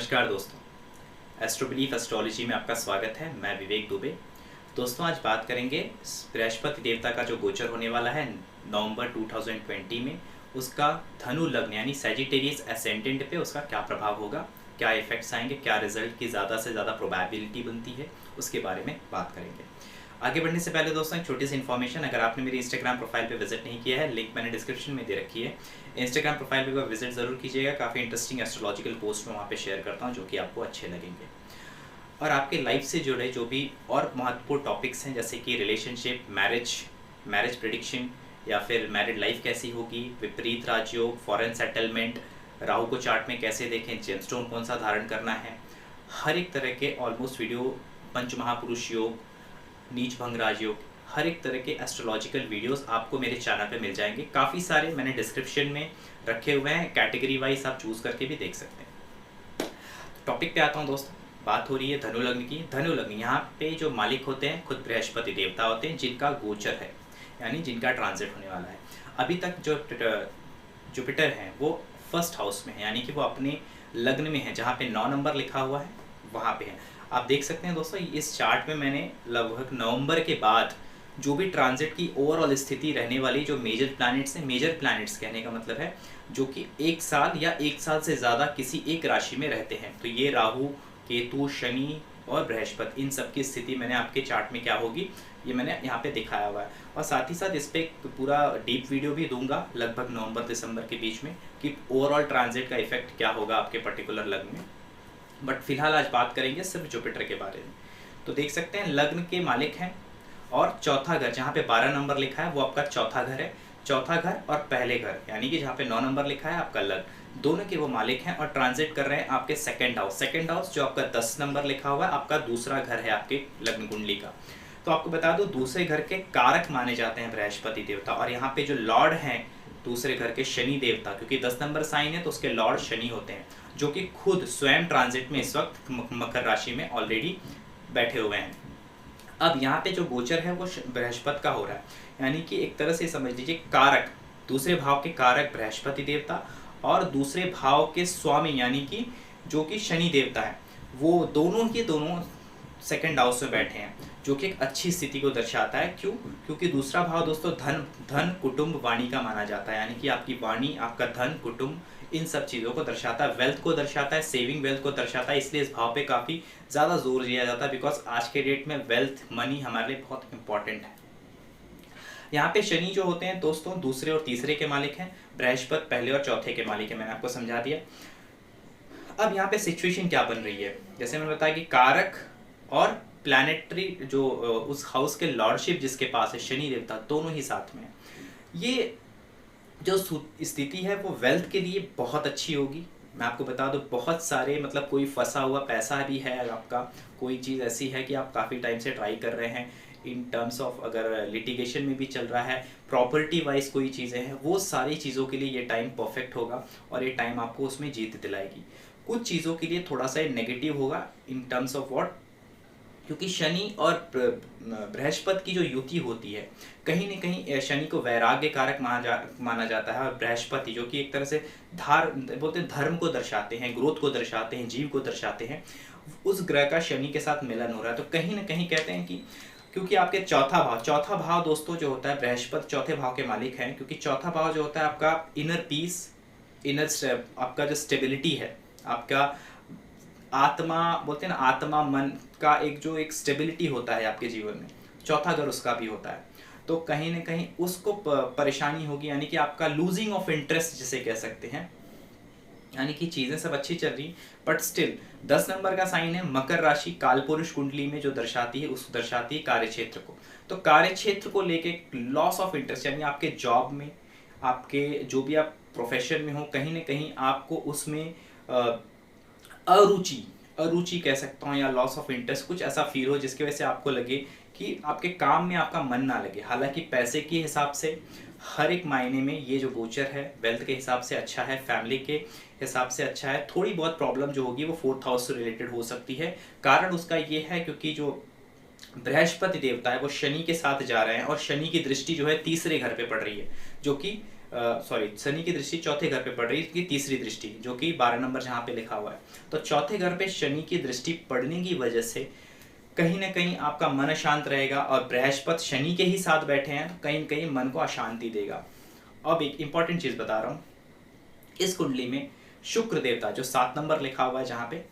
नमस्कार दोस्तों, एस्ट्रोबिलीफ एस्ट्रोलॉजी में आपका स्वागत है। मैं विवेक दुबे। दोस्तों आज बात करेंगे बृहस्पति देवता का जो गोचर होने वाला है नवंबर 2020 में, उसका धनु लग्न यानी सैजिटेरियस एसेंडेंट पे उसका क्या प्रभाव होगा, क्या इफेक्ट्स आएंगे, क्या रिजल्ट की ज़्यादा से ज़्यादा प्रोबेबिलिटी बनती है, उसके बारे में बात करेंगे। आगे बढ़ने से पहले दोस्तों एक छोटी सी इन्फॉर्मेशन, अगर आपने मेरी इंस्टाग्राम प्रोफाइल पे विजिट नहीं किया है, लिंक मैंने डिस्क्रिप्शन में दे रखी है। इंस्टाग्राम प्रोफाइल पे विजिट ज़रूर कीजिएगा। काफ़ी इंटरेस्टिंग एस्ट्रोलॉजिकल पोस्ट मैं वहाँ पे शेयर करता हूँ जो कि आपको अच्छे लगेंगे। और आपके लाइफ से जुड़े जो भी और महत्वपूर्ण टॉपिक्स हैं, जैसे कि रिलेशनशिप, मैरिज प्रिडिक्शन, या फिर मैरिड लाइफ कैसी होगी, विपरीत राजयोग, फॉरेन सेटलमेंट, राहु को चार्ट में कैसे देखें, जेमस्टोन कौन सा धारण करना है, हर एक तरह के ऑलमोस्ट वीडियो, पंच महापुरुष योग, नीच भंग राजयोग, हर एक तरह के एस्ट्रोलॉजिकल वीडियोस आपको मेरे चैनल पे मिल जाएंगे। काफ़ी सारे मैंने डिस्क्रिप्शन में रखे हुए हैं, कैटेगरी वाइज आप चूज़ करके भी देख सकते हैं। टॉपिक पे आता हूँ दोस्तों। बात हो रही है धनु लग्न की। धनु लग्न, यहाँ पे जो मालिक होते हैं खुद बृहस्पति देवता होते हैं, जिनका गोचर है यानी जिनका ट्रांजिट होने वाला है। अभी तक जो जुपिटर हैं वो फर्स्ट हाउस में है, यानी कि वो अपने लग्न में है, जहाँ पे 9 नंबर लिखा हुआ है वहाँ पे है। आप देख सकते हैं दोस्तों, इस चार्ट में मैंने लगभग नवंबर के बाद जो भी ट्रांजिट की ओवरऑल स्थिति रहने वाली जो मेजर प्लैनेट्स हैं, मेजर प्लैनेट्स कहने का मतलब है जो कि 1 साल या 1 साल से ज़्यादा किसी एक राशि में रहते हैं, तो ये राहु, केतु, शनि और बृहस्पति, इन सब की स्थिति मैंने आपके चार्ट में क्या होगी ये मैंने यहाँ पे दिखाया हुआ है। और साथ ही साथ इस पर एक पूरा डीप वीडियो भी दूंगा लगभग नवंबर दिसंबर के बीच में कि ओवरऑल ट्रांजिट का इफेक्ट क्या होगा आपके पर्टिकुलर लग्न में। बट फिलहाल आज बात करेंगे सिर्फ जुपिटर के बारे में। तो देख सकते हैं लग्न के मालिक हैं और चौथा घर, जहाँ पे 12 नंबर लिखा है वो आपका चौथा घर है। चौथा घर और पहले घर यानी कि जहाँ पे 9 नंबर लिखा है आपका लग्न, दोनों के वो मालिक हैं और ट्रांजिट कर रहे हैं आपके सेकंड हाउस। सेकंड हाउस जो आपका 10 नंबर लिखा हुआ है आपका दूसरा घर है आपके लग्न कुंडली का। तो आपको बता दो दूसरे घर के कारक माने जाते हैं बृहस्पति देवता, और यहाँ पे जो लॉर्ड हैं दूसरे घर के शनि देवता, क्योंकि 10 नंबर साइन है तो उसके लॉर्ड शनि होते हैं, जो कि खुद स्वयं ट्रांजिट में इस वक्त मकर राशि में ऑलरेडी बैठे हुए हैं। अब यहाँ पे जो गोचर है वो बृहस्पति का हो रहा है, यानी कि एक तरह से समझ लीजिए कारक, दूसरे भाव के कारक बृहस्पति देवता और दूसरे भाव के स्वामी यानी कि जो कि शनि देवता है, वो दोनों के दोनों सेकंड हाउस में बैठे हैं, जो कि एक अच्छी स्थिति को दर्शाता है। क्यों? क्योंकि दूसरा भाव दोस्तों धन कुटुंब वाणी का माना जाता है, यानी कि आपकी वाणी, आपका धन, कुटुंब, इन सब चीज़ों को दर्शाता है, वेल्थ को दर्शाता है, सेविंग वेल्थ को दर्शाता है। इसलिए इस भाव पे काफ़ी ज़्यादा जोर दिया जाता है, बिकॉज आज के डेट में वेल्थ, मनी हमारे लिए बहुत इंपॉर्टेंट है। यहाँ पे शनि जो होते हैं दोस्तों दूसरे और तीसरे के मालिक हैं, बृहस्पति पहले और चौथे के मालिक है, मैंने आपको समझा दिया। अब यहाँ पे सिचुएशन क्या बन रही है, जैसे मैंने बताया कि कारक और प्लैनेटरी जो उस हाउस के लॉर्डशिप जिसके पास है शनि देवता, दोनों ही साथ में। ये जो स्थिति है वो वेल्थ के लिए बहुत अच्छी होगी। मैं आपको बता दूं बहुत सारे मतलब कोई फंसा हुआ पैसा भी है आपका, कोई चीज़ ऐसी है कि आप काफ़ी टाइम से ट्राई कर रहे हैं इन टर्म्स ऑफ, अगर लिटिगेशन में भी चल रहा है, प्रॉपर्टी वाइज कोई चीज़ें हैं, वो सारी चीज़ों के लिए ये टाइम परफेक्ट होगा और ये टाइम आपको उसमें जीत दिलाएगी। कुछ चीज़ों के लिए थोड़ा सा नेगेटिव होगा इन टर्म्स ऑफ व्हाट, क्योंकि शनि और बृहस्पति की जो युति होती है कहीं न कहीं शनि को वैराग्य कारक माना जाता है, और बृहस्पति जो कि एक तरह से बोलते हैं धर्म को दर्शाते हैं, ग्रोथ को दर्शाते हैं, जीव को दर्शाते हैं, उस ग्रह का शनि के साथ मिलन हो रहा है। तो कहीं ना कहीं कहते हैं कि क्योंकि आपके चौथा भाव दोस्तों जो होता है, बृहस्पति चौथे भाव के मालिक हैं, क्योंकि चौथा भाव जो होता है आपका इनर पीस, आपका जो स्टेबिलिटी है, आपका आत्मा, बोलते हैं ना आत्मा मन का एक स्टेबिलिटी होता है आपके जीवन में, चौथा घर उसका भी होता है। तो कहीं ना कहीं उसको परेशानी होगी, यानी कि आपका लूजिंग ऑफ इंटरेस्ट जिसे कह सकते हैं, यानी कि चीज़ें सब अच्छी चल रही बट स्टिल 10 नंबर का साइन है, मकर राशि कालपुरुष कुंडली में जो दर्शाती है उसको दर्शाती है कार्य क्षेत्र को। तो कार्य क्षेत्र को लेके लॉस ऑफ इंटरेस्ट, यानी आपके जॉब में, आपके जो भी आप प्रोफेशन में हो, कहीं ना कहीं आपको उसमें अरुचि कह सकता हूँ, या लॉस ऑफ इंटरेस्ट कुछ ऐसा फील हो जिसकी वजह से आपको लगे कि आपके काम में आपका मन ना लगे। हालांकि पैसे के हिसाब से हर एक मायने में ये जो गोचर है वेल्थ के हिसाब से अच्छा है, फैमिली के हिसाब से अच्छा है। थोड़ी बहुत प्रॉब्लम जो होगी वो 4th हाउस से रिलेटेड हो सकती है। कारण उसका ये है क्योंकि जो बृहस्पति देवता है वो शनि के साथ जा रहे हैं और शनि की दृष्टि जो है तीसरे घर पे पड़ रही है, जो कि सॉरी, शनि की दृष्टि चौथे घर पे पड़ रही है, इसकी तीसरी दृष्टि, जो कि 12 नंबर जहाँ पे लिखा हुआ है। तो चौथे घर पे शनि की दृष्टि पड़ने की वजह से कहीं ना कहीं आपका मन अशांत रहेगा, और बृहस्पति शनि के ही साथ बैठे हैं तो कहीं ना कहीं मन को अशांति देगा। अब एक इंपॉर्टेंट चीज़ बता रहा हूँ, इस कुंडली में शुक्र देवता जो 7 नंबर लिखा हुआ है जहाँ पे,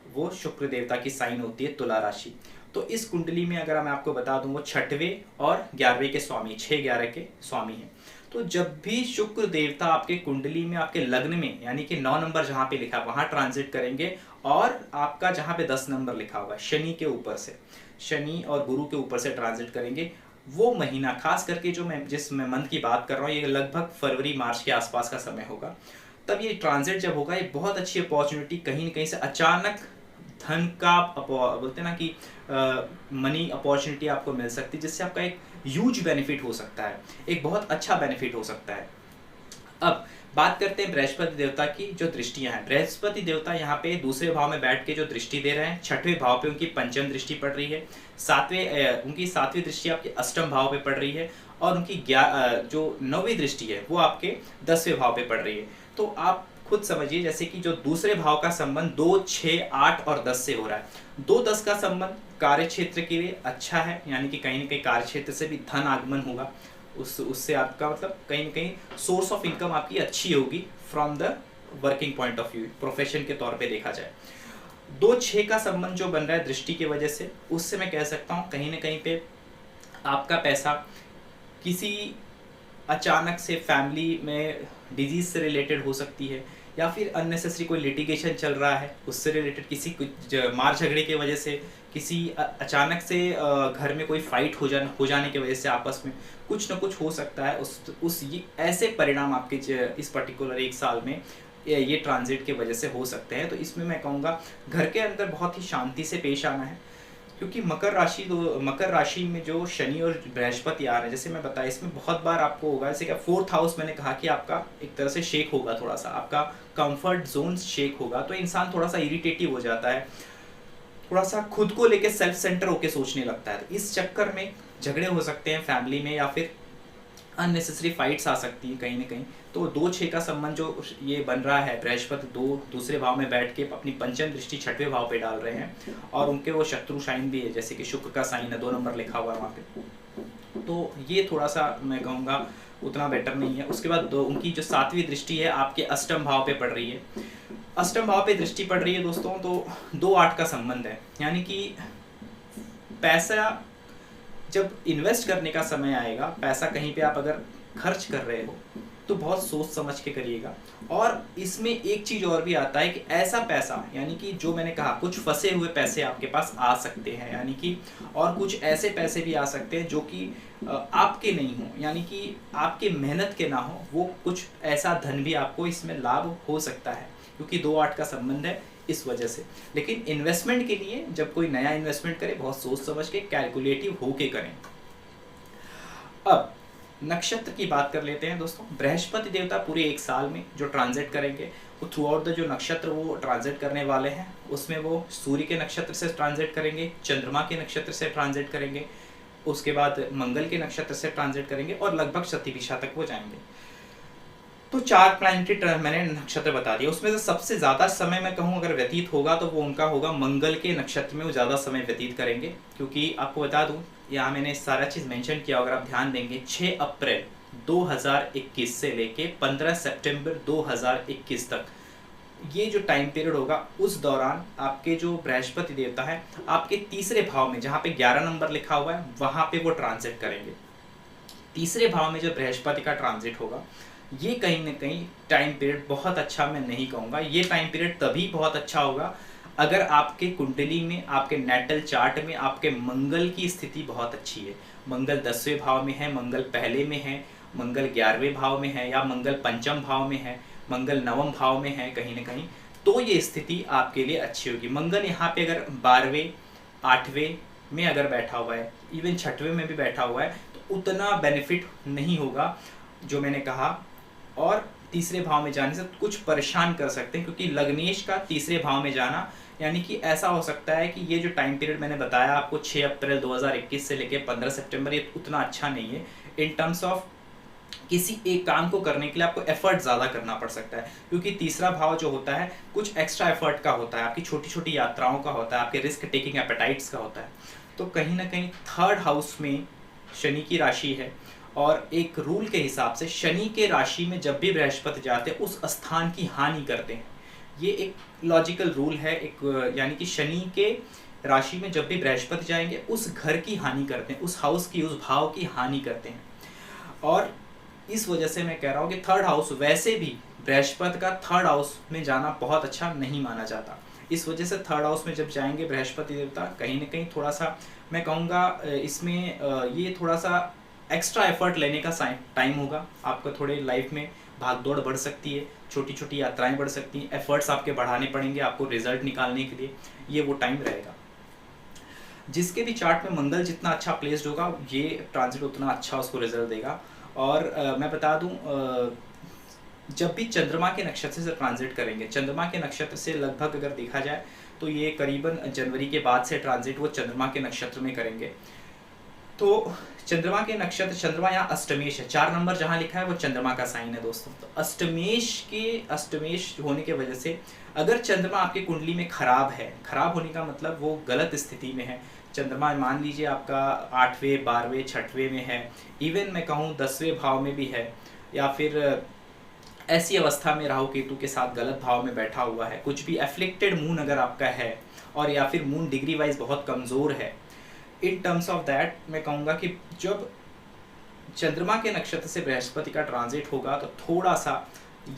वो शुक्र देवता की साइन होती है तुला राशि। तो इस कुंडली में अगर मैं आपको बता दूं, वो 6वें और 11वें के स्वामी, 6-11 के स्वामी हैं। तो जब भी शुक्र देवता आपके कुंडली में, आपके लग्न में, यानी कि 9 नंबर जहाँ पे लिखा है वहाँ ट्रांजिट करेंगे, और आपका जहाँ पे 10 नंबर लिखा हुआ है शनि के ऊपर से, शनि और गुरु के ऊपर से ट्रांजिट करेंगे, वो महीना खास करके जो मैं जिस मंथ की बात कर रहा हूँ, ये लगभग फरवरी मार्च के आसपास का समय होगा। तब ये ट्रांजिट जब होगा, ये बहुत अच्छी अपॉर्चुनिटी, कहीं न कहीं से अचानक धन का बोलते हैं ना कि मनी अपॉर्चुनिटी आपको मिल सकती है, जिससे आपका एक ह्यूज बेनिफिट हो सकता है, एक बहुत अच्छा बेनिफिट हो सकता है। अब बात करते हैं बृहस्पति देवता की जो दृष्टियां हैं। बृहस्पति देवता यहाँ पे दूसरे भाव में बैठ के जो दृष्टि दे रहे हैं, 6वें भाव पे उनकी पंचम दृष्टि पड़ रही है, उनकी 7वीं दृष्टि आपके अष्टम भाव पे पड़ रही है, और उनकी जो 9वीं दृष्टि है वो आपके 10वें भाव पे पड़ रही है। तो आप खुद समझिए, जैसे कि जो दूसरे भाव का संबंध 2, 6, 8 और 10 से हो रहा है। 2-10 का संबंध कार्य क्षेत्र के लिए अच्छा है, यानी कि कहीं ना कहीं कार्य क्षेत्र से भी धन आगमन होगा, उससे आपका मतलब कहीं ना कहीं सोर्स ऑफ इनकम आपकी अच्छी होगी from the working point of view, profession के तौर पे देखा जाए। 2-6 का संबंध जो बन रहा है दृष्टि की वजह से, उससे मैं कह सकता हूँ कहीं ना कहीं पे आपका पैसा किसी अचानक से फैमिली में डिजीज से रिलेटेड हो सकती है, या फिर अननेसेसरी कोई लिटिगेशन चल रहा है उससे रिलेटेड, किसी कुछ मार झगड़े की वजह से, किसी अचानक से घर में कोई फाइट हो जाने की वजह से आपस में कुछ न कुछ हो सकता है। ये ऐसे परिणाम आपके इस पर्टिकुलर एक साल में ये ट्रांजिट की वजह से हो सकते हैं। तो इसमें मैं कहूँगा घर के अंदर बहुत ही शांति से पेश आना है, क्योंकि मकर राशि में जो शनि और बृहस्पति आ रहे हैं, जैसे मैं बताया, इसमें बहुत बार आपको होगा, जैसे कि 4th हाउस मैंने कहा कि आपका एक तरह से शेक होगा, थोड़ा सा आपका कंफर्ट जोन शेक होगा, तो इंसान थोड़ा सा इरिटेटिव हो जाता है, थोड़ा सा खुद को लेके सेल्फ सेंटर होके सोचने लगता है। तो इस चक्कर में झगड़े हो सकते हैं फैमिली में, या फिर अननेसेसरी फाइट्स आ सकती हैं कहीं ना कहीं। तो 2-6 का संबंध जो ये बन रहा है, बृहस्पति दूसरे भाव में बैठ के अपनी पंचम दृष्टि 6वें भाव पे डाल रहे हैं, और उनके वो शत्रु साइन भी है, जैसे कि शुक्र का साइन है, 2 नंबर लिखा हुआ है वहाँ पे। तो ये थोड़ा सा मैं कहूँगा उतना बेटर नहीं है। उसके बाद उनकी जो 7वीं दृष्टि है आपके अष्टम भाव पे पड़ रही है। अष्टम भाव पे दृष्टि पड़ रही है दोस्तों, तो 2-8 का संबंध है, यानी कि पैसा जब इन्वेस्ट करने का समय आएगा, पैसा कहीं पे आप अगर खर्च कर रहे हो तो बहुत सोच समझ के करिएगा। और इसमें एक चीज और भी आता है कि ऐसा पैसा, यानी कि जो मैंने कहा कुछ फंसे हुए पैसे आपके पास आ सकते हैं, यानी कि और कुछ ऐसे पैसे भी आ सकते हैं जो कि आपके नहीं हो, यानी कि आपके मेहनत के ना हो, वो कुछ ऐसा धन भी आपको इसमें लाभ हो सकता है, क्योंकि 2-8 का संबंध है इस वजह से। लेकिन इन्वेस्टमेंट के लिए जब कोई नया इन्वेस्टमेंट करे, बहुत सोच समझ के कैलकुलेटिव होके करें। अब नक्षत्र की बात कर लेते हैं दोस्तों। बृहस्पति देवता पूरे एक साल में जो ट्रांजिट करेंगे, वो थ्रू आउट द जो नक्षत्र वो ट्रांजिट करने वाले हैं, उसमें वो सूर्य के नक्षत्र से ट्रांजिट करेंगे, चंद्रमा के नक्षत्र से ट्रांजिट करेंगे, उसके बाद मंगल के नक्षत्र से ट्रांजिट करेंगे, और लगभग शतभिषा तक वो जाएंगे। तो 4 प्लैनेटरी मैंने नक्षत्र बता दिया, उसमें से सबसे ज़्यादा समय मैं कहूँ अगर व्यतीत होगा तो वो उनका होगा मंगल के नक्षत्र में, वो ज़्यादा समय व्यतीत करेंगे। क्योंकि आपको बता दूँ, यहाँ मैंने सारा चीज़ मेंशन किया, अगर आप ध्यान देंगे 6 अप्रैल 2021 से लेके 15 सितंबर 2021 तक ये जो टाइम पीरियड होगा, उस दौरान आपके जो बृहस्पति देवता है आपके तीसरे भाव में, जहाँ पे 11 नंबर लिखा हुआ है, वहाँ पे वो ट्रांजिट करेंगे। तीसरे भाव में जो बृहस्पति का ट्रांजिट होगा, ये कहीं ना कहीं टाइम पीरियड बहुत अच्छा मैं नहीं कहूँगा। ये टाइम पीरियड तभी बहुत अच्छा होगा अगर आपके कुंडली में, आपके नेटल चार्ट में आपके मंगल की स्थिति बहुत अच्छी है। मंगल 10वें भाव में है, मंगल पहले में है, मंगल 11वें भाव में है, या मंगल पंचम भाव में है, मंगल 9वें भाव में है कहीं ना कहीं, तो ये स्थिति आपके लिए अच्छी होगी। मंगल यहाँ पे अगर 12वें 8वें में अगर बैठा हुआ है, इवन 6वें में भी बैठा हुआ है, तो उतना बेनिफिट नहीं होगा जो मैंने कहा। और तीसरे भाव में जाने से कुछ परेशान कर सकते हैं, क्योंकि लग्नेश का तीसरे भाव में जाना, यानी कि ऐसा हो सकता है कि ये जो टाइम पीरियड मैंने बताया आपको 6 अप्रैल 2021 से लेकर 15 सितंबर, ये उतना अच्छा नहीं है इन टर्म्स ऑफ किसी एक काम को करने के लिए आपको एफर्ट ज़्यादा करना पड़ सकता है, क्योंकि तीसरा भाव जो होता है कुछ एक्स्ट्रा एफर्ट का होता है, आपकी छोटी छोटी यात्राओं का होता है, आपके रिस्क टेकिंग एपेटाइट्स का होता है। तो कहीं ना कहीं थर्ड हाउस में शनि की राशि है, और एक रूल के हिसाब से शनि के राशि में जब भी बृहस्पति जाते हैं उस स्थान की हानि करते हैं। ये एक लॉजिकल रूल है, एक यानी कि शनि के राशि में जब भी बृहस्पति जाएंगे उस घर की हानि करते हैं, उस हाउस की, उस भाव की हानि करते हैं। और इस वजह से मैं कह रहा हूँ कि थर्ड हाउस, वैसे भी बृहस्पति का थर्ड हाउस में जाना बहुत अच्छा नहीं माना जाता। इस वजह से थर्ड हाउस में जब जाएंगे बृहस्पति देवता, कहीं ना कहीं थोड़ा सा मैं कहूँगा इसमें ये थोड़ा सा एक्स्ट्रा एफर्ट लेने का टाइम होगा। आपका थोड़े लाइफ में भागदौड़ बढ़ सकती है, छोटी छोटी यात्राएं बढ़ सकती हैं, एफर्ट्स आपके बढ़ाने पड़ेंगे आपको रिजल्ट निकालने के लिए, ये वो टाइम रहेगा। जिसके भी चार्ट में मंगल जितना अच्छा प्लेस्ड होगा, ये ट्रांजिट उतना अच्छा उसको रिजल्ट देगा। और मैं बता दूं, जब भी चंद्रमा के नक्षत्र से ट्रांजिट करेंगे, चंद्रमा के नक्षत्र से लगभग अगर देखा जाए तो ये करीबन जनवरी के बाद से ट्रांजिट वो चंद्रमा के नक्षत्र में करेंगे। तो चंद्रमा के नक्षत्र, चंद्रमा यहाँ अष्टमेश है, 4 नंबर जहाँ लिखा है वो चंद्रमा का साइन है दोस्तों। तो अष्टमेश होने की वजह से अगर चंद्रमा आपकी कुंडली में खराब है, खराब होने का मतलब वो गलत स्थिति में है, चंद्रमा मान लीजिए आपका 8वें 12वें 6वें में है, इवन मैं कहूँ 10वें भाव में भी है, या फिर ऐसी अवस्था में राहु केतु के साथ गलत भाव में बैठा हुआ है, कुछ भी एफ्लिक्टेड मून अगर आपका है, और या फिर मून डिग्री वाइज बहुत कमज़ोर है, इन टर्म्स ऑफ दैट मैं कहूँगा कि जब चंद्रमा के नक्षत्र से बृहस्पति का ट्रांजिट होगा तो थोड़ा सा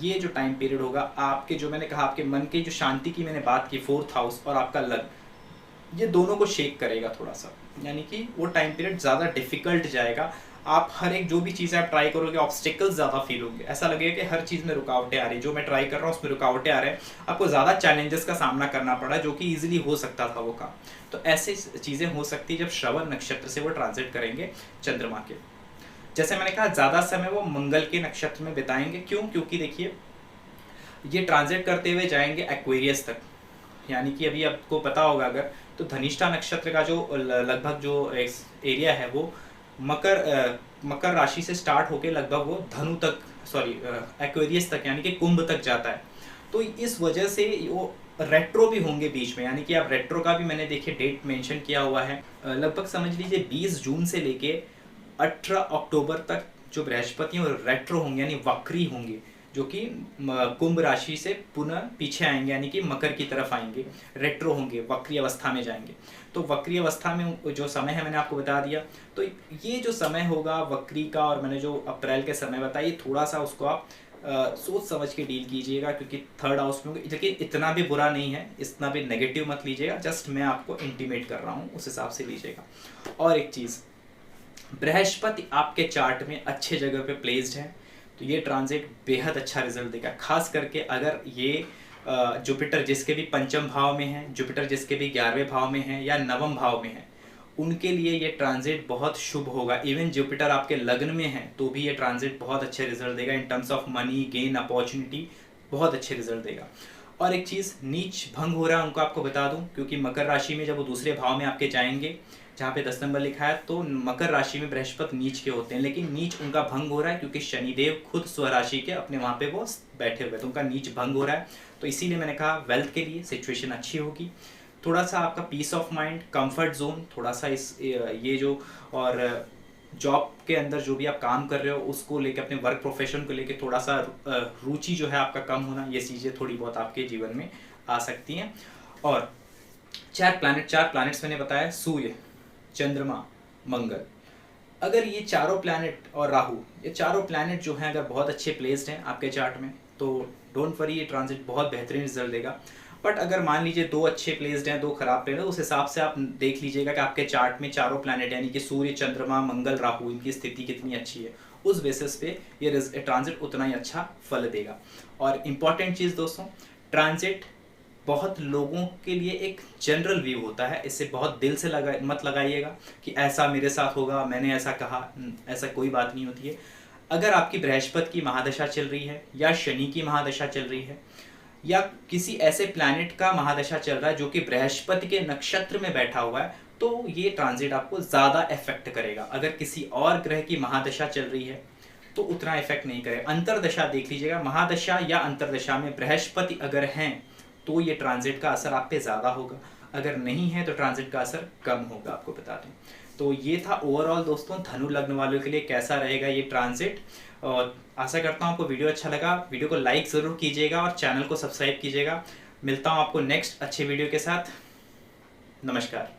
ये जो टाइम पीरियड होगा आपके, जो मैंने कहा आपके मन के जो शांति की मैंने बात की, 4th हाउस और आपका लग्न, ये दोनों को शेक करेगा थोड़ा सा, यानी कि वो टाइम पीरियड ज़्यादा डिफिकल्ट जाएगा। आप हर एक जो भी चीज़ें आप ट्राई करोगे ऑब्स्टिकल्स ज़्यादा फील होंगे, ऐसा लगेगा कि हर चीज़ में रुकावटें आ रही, जो मैं ट्राई कर रहा हूँ उसमें रुकावटें आ रहे हैं, आपको ज़्यादा चैलेंजेस का सामना करना पड़ा जो कि ईजिली हो सकता था वो काम। तो ऐसे चीज़ें हो सकती है जब श्रवण नक्षत्र से वो ट्रांजिट करेंगे चंद्रमा के। जैसे मैंने कहा ज़्यादा समय वो मंगल के नक्षत्र में बिताएंगे, क्यों? क्योंकि देखिए ये ट्रांजिट करते हुए जाएंगे एक्वेरियस तक, यानी कि अभी आपको पता होगा अगर, तो धनिष्ठा नक्षत्र का जो लगभग जो एरिया है वो मकर राशि से स्टार्ट होके लगभग वो धनु तक, सॉरी एक्वेरियस तक, यानी कि कुंभ तक जाता है। तो इस वजह से वो रेट्रो भी होंगे बीच में, यानी कि आप रेट्रो का भी मैंने देखिए डेट मेंशन किया हुआ है, लगभग समझ लीजिए 20 जून से लेके 18 अक्टूबर तक जो बृहस्पति हैं वो रेट्रो होंगे, यानी वक्री होंगे, जो कि कुंभ राशि से पुनः पीछे आएंगे, यानी कि मकर की तरफ आएंगे, रेट्रो होंगे, वक्री अवस्था में जाएंगे। तो वक्री अवस्था में जो समय है मैंने आपको बता दिया। तो ये जो समय होगा वक्री का, और मैंने जो अप्रैल के समय बताया, थोड़ा सा उसको आप सोच समझ के डील कीजिएगा, क्योंकि थर्ड हाउस में, लेकिन इतना भी बुरा नहीं है, इतना भी नेगेटिव मत लीजिएगा, जस्ट मैं आपको इंटीमेट कर रहा हूँ, उस हिसाब से लीजिएगा। और एक चीज़, बृहस्पति आपके चार्ट में अच्छे जगह पे प्लेस्ड है, तो ये ट्रांजिट बेहद अच्छा रिजल्ट देगा। खास करके अगर ये जुपिटर जिसके भी पंचम भाव में है, जुपिटर जिसके भी 11वें भाव में है या 9वें भाव में है, उनके लिए ये ट्रांजिट बहुत शुभ होगा। इवन जुपिटर आपके लग्न में है तो भी ये ट्रांजिट बहुत अच्छे रिजल्ट देगा, in terms of money gain opportunity बहुत अच्छे रिजल्ट देगा। और एक चीज़, नीच भंग हो रहा है उनको आपको बता दूं, क्योंकि मकर राशि में जब वो दूसरे भाव में आपके जाएंगे, जहाँ पे 10 नंबर लिखा है, तो मकर राशि में बृहस्पति नीच के होते हैं, लेकिन नीच उनका भंग हो रहा है क्योंकि शनिदेव खुद स्वराशि के अपने वहाँ पे वो बैठे हुए, तो उनका नीच भंग हो रहा है। तो इसीलिए मैंने कहा वेल्थ के लिए सिचुएशन अच्छी होगी, थोड़ा सा आपका peace of mind, comfort zone, थोड़ा सा इस ये जो, और जॉब के अंदर जो भी आप काम कर रहे हो उसको लेके, अपने वर्क प्रोफेशन को लेके थोड़ा सा रुचि जो है आपका कम होना, ये चीज़ें थोड़ी बहुत आपके जीवन में आ सकती हैं। और 4 प्लैनेट्स मैंने बताया, सूर्य, चंद्रमा, मंगल, अगर ये चारों प्लैनेट और राहु, ये चारों प्लैनेट जो हैं अगर बहुत अच्छे प्लेस्ड हैं आपके चार्ट में, तो डोंट वरी, ये ट्रांजिट बहुत बेहतरीन रिजल्ट देगा। बट अगर मान लीजिए 2 अच्छे प्लेस्ड हैं, 2 खराब प्लेस्ड हैं, उस हिसाब से आप देख लीजिएगा कि आपके चार्ट में चारों प्लैनेट यानी कि सूर्य, चंद्रमा, मंगल, राहु, इनकी स्थिति कितनी अच्छी है, उस बेसिस पे ये ट्रांजिट उतना ही अच्छा फल देगा। और इम्पॉर्टेंट चीज़ दोस्तों, ट्रांजिट बहुत लोगों के लिए एक जनरल व्यू होता है, इससे बहुत दिल से मत लगाइएगा कि ऐसा मेरे साथ होगा, मैंने ऐसा कहा, ऐसा कोई बात नहीं होती है। अगर आपकी बृहस्पति की महादशा चल रही है, या शनि की महादशा चल रही है, या किसी ऐसे प्लैनेट का महादशा चल रहा है जो कि बृहस्पति के नक्षत्र में बैठा हुआ है, तो ये ट्रांजिट आपको ज़्यादा इफेक्ट करेगा। अगर किसी और ग्रह की महादशा चल रही है तो उतना इफेक्ट नहीं करेगा। अंतरदशा देख लीजिएगा, महादशा या अंतरदशा में बृहस्पति अगर हैं तो ये ट्रांजिट का असर आप पे ज़्यादा होगा, अगर नहीं है तो ट्रांजिट का असर कम होगा, आपको बता दूं। तो ये था ओवरऑल दोस्तों धनु लग्न वालों के लिए कैसा रहेगा ये ट्रांजिट। और आशा करता हूँ आपको वीडियो अच्छा लगा। वीडियो को लाइक ज़रूर कीजिएगा और चैनल को सब्सक्राइब कीजिएगा। मिलता हूँ आपको नेक्स्ट अच्छे वीडियो के साथ। नमस्कार।